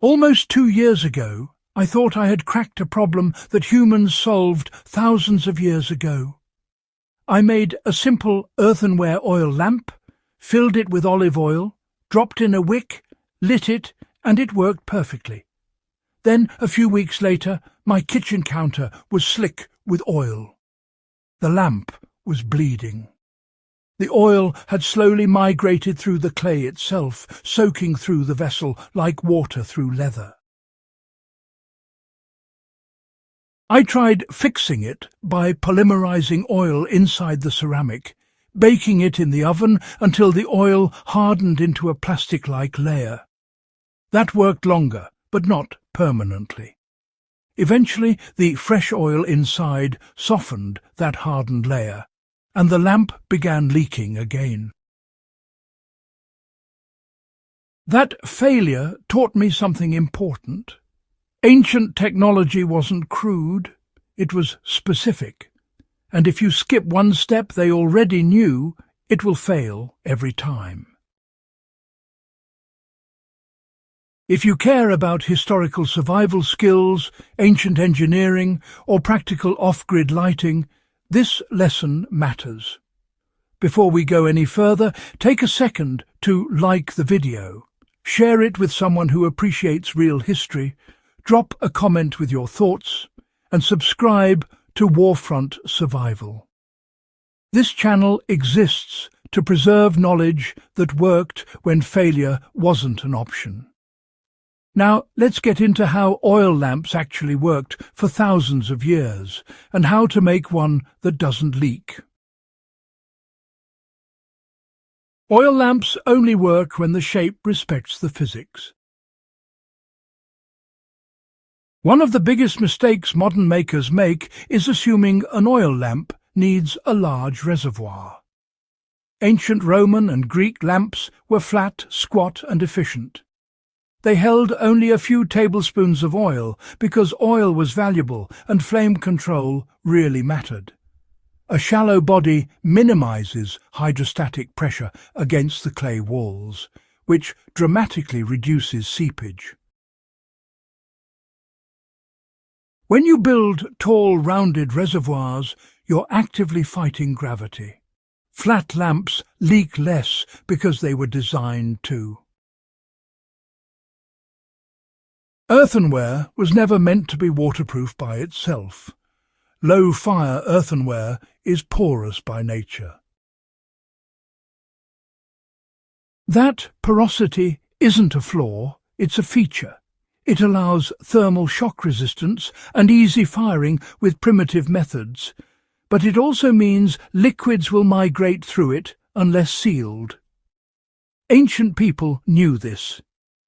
Almost 2 years ago, I thought I had cracked a problem that humans solved thousands of years ago. I made a simple earthenware oil lamp, filled it with olive oil, dropped in a wick, lit it, and it worked perfectly. Then, a few weeks later, my kitchen counter was slick with oil. The lamp was bleeding. The oil had slowly migrated through the clay itself, soaking through the vessel like water through leather. I tried fixing it by polymerizing oil inside the ceramic, baking it in the oven until the oil hardened into a plastic-like layer. That worked longer, but not permanently. Eventually, the fresh oil inside softened that hardened layer, and the lamp began leaking again. That failure taught me something important. Ancient technology wasn't crude, it was specific, and if you skip one step they already knew, it will fail every time. If you care about historical survival skills, ancient engineering, or practical off-grid lighting, this lesson matters. Before we go any further, take a second to like the video, share it with someone who appreciates real history, drop a comment with your thoughts, and subscribe to WARFRONT Survival. This channel exists to preserve knowledge that worked when failure wasn't an option. Now, let's get into how oil lamps actually worked for thousands of years, and how to make one that doesn't leak. Oil lamps only work when the shape respects the physics. One of the biggest mistakes modern makers make is assuming an oil lamp needs a large reservoir. Ancient Roman and Greek lamps were flat, squat, and efficient. They held only a few tablespoons of oil because oil was valuable and flame control really mattered. A shallow body minimizes hydrostatic pressure against the clay walls, which dramatically reduces seepage. When you build tall, rounded reservoirs, you're actively fighting gravity. Flat lamps leak less because they were designed to. Earthenware was never meant to be waterproof by itself. Low-fire earthenware is porous by nature. That porosity isn't a flaw, it's a feature. It allows thermal shock resistance and easy firing with primitive methods, but it also means liquids will migrate through it unless sealed. Ancient people knew this.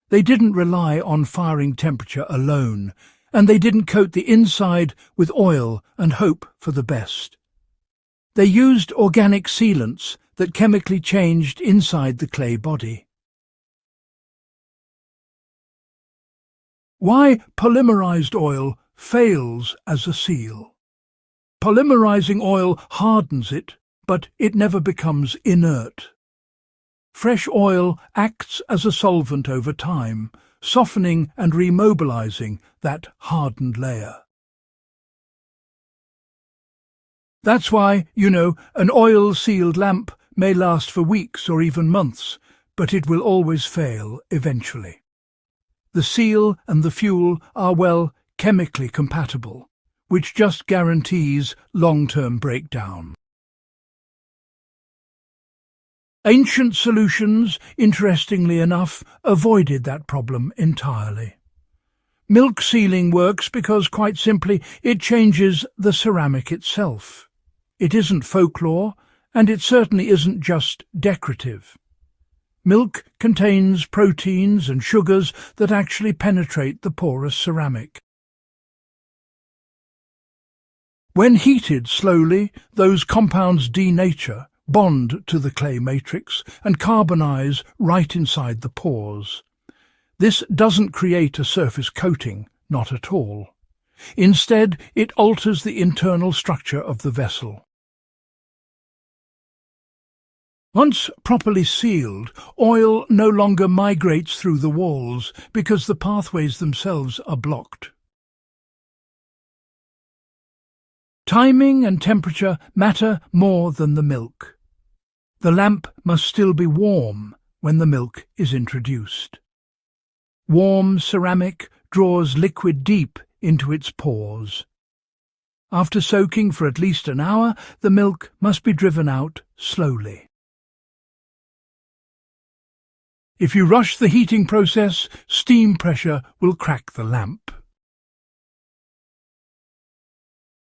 They didn't rely on firing temperature alone, and they didn't coat the inside with oil and hope for the best. They used organic sealants that chemically changed inside the clay body. Why polymerized oil fails as a seal. Polymerizing oil hardens it, but it never becomes inert. Fresh oil acts as a solvent over time, softening and remobilizing that hardened layer. That's why, an oil-sealed lamp may last for weeks or even months, but it will always fail eventually. The seal and the fuel are, chemically compatible, which just guarantees long-term breakdown. Ancient solutions, interestingly enough, avoided that problem entirely. Milk sealing works because, quite simply, it changes the ceramic itself. It isn't folklore, and it certainly isn't just decorative. Milk contains proteins and sugars that actually penetrate the porous ceramic. When heated slowly, those compounds denature, bond to the clay matrix, and carbonize right inside the pores. This doesn't create a surface coating, not at all. Instead, it alters the internal structure of the vessel. Once properly sealed, oil no longer migrates through the walls because the pathways themselves are blocked. Timing and temperature matter more than the milk. The lamp must still be warm when the milk is introduced. Warm ceramic draws liquid deep into its pores. After soaking for at least an hour, the milk must be driven out slowly. If you rush the heating process, steam pressure will crack the lamp.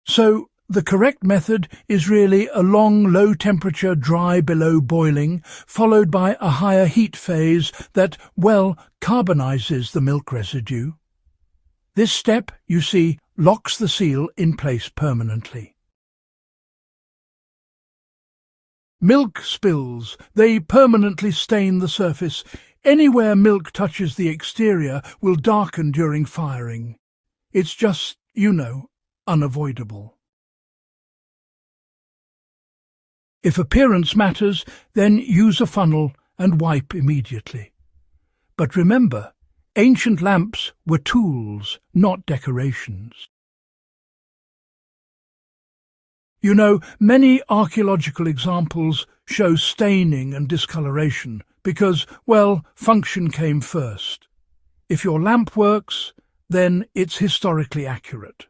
So, the correct method is really a long low-temperature dry below boiling, followed by a higher heat phase that, well, carbonizes the milk residue. This step, you see, locks the seal in place permanently. Milk spills, they permanently stain the surface. Anywhere milk touches the exterior will darken during firing. It's just, unavoidable. If appearance matters, then use a funnel and wipe immediately. But remember, ancient lamps were tools, not decorations. Many archaeological examples show staining and discoloration because, function came first. If your lamp works, then it's historically accurate.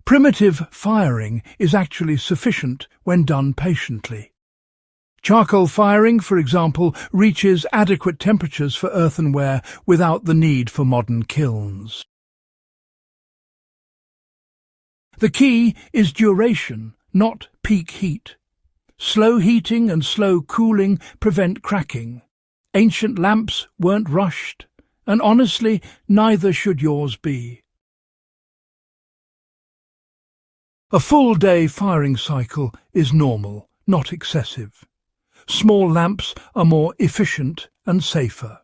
Primitive firing is actually sufficient when done patiently. Charcoal firing, for example, reaches adequate temperatures for earthenware without the need for modern kilns. The key is duration, not peak heat. Slow heating and slow cooling prevent cracking. Ancient lamps weren't rushed, and honestly, neither should yours be. A full-day firing cycle is normal, not excessive. Small lamps are more efficient and safer.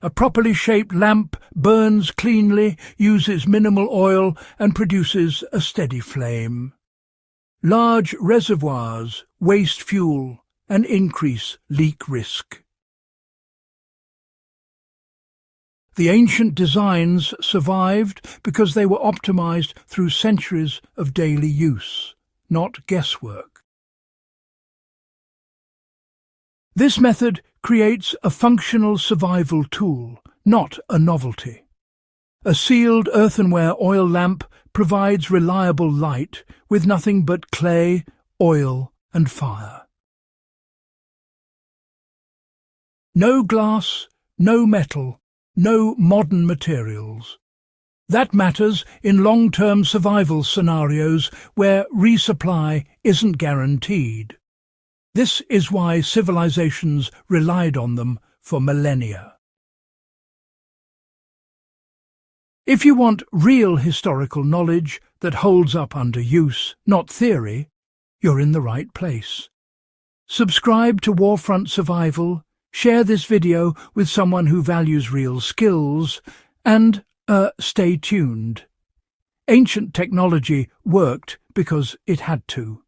A properly shaped lamp burns cleanly, uses minimal oil, and produces a steady flame. Large reservoirs waste fuel and increase leak risk. The ancient designs survived because they were optimized through centuries of daily use, not guesswork. This method creates a functional survival tool, not a novelty. A sealed earthenware oil lamp provides reliable light with nothing but clay, oil, and fire. No glass, no metal, no modern materials. That matters in long-term survival scenarios where resupply isn't guaranteed. This is why civilizations relied on them for millennia. If you want real historical knowledge that holds up under use, not theory, you're in the right place. Subscribe to WARFRONT Survival, share this video with someone who values real skills, and stay tuned. Ancient technology worked because it had to.